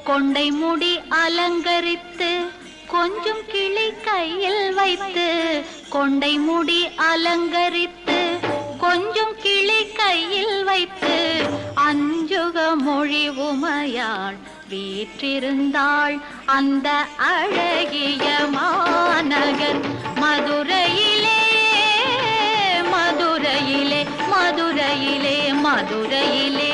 கொண்டை முடி அலங்கரித்து கொஞ்சம் கிளி கையில் வைத்து கொண்டை முடி அலங்கரித்து கொஞ்சம் கிளி கையில் வைத்து அஞ்சுக மொழி உமையாள் வீற்றிருந்தாள் அந்த அழகிய மாநகர் மதுரையிலே மதுரையிலே மதுரையிலே மதுரையிலே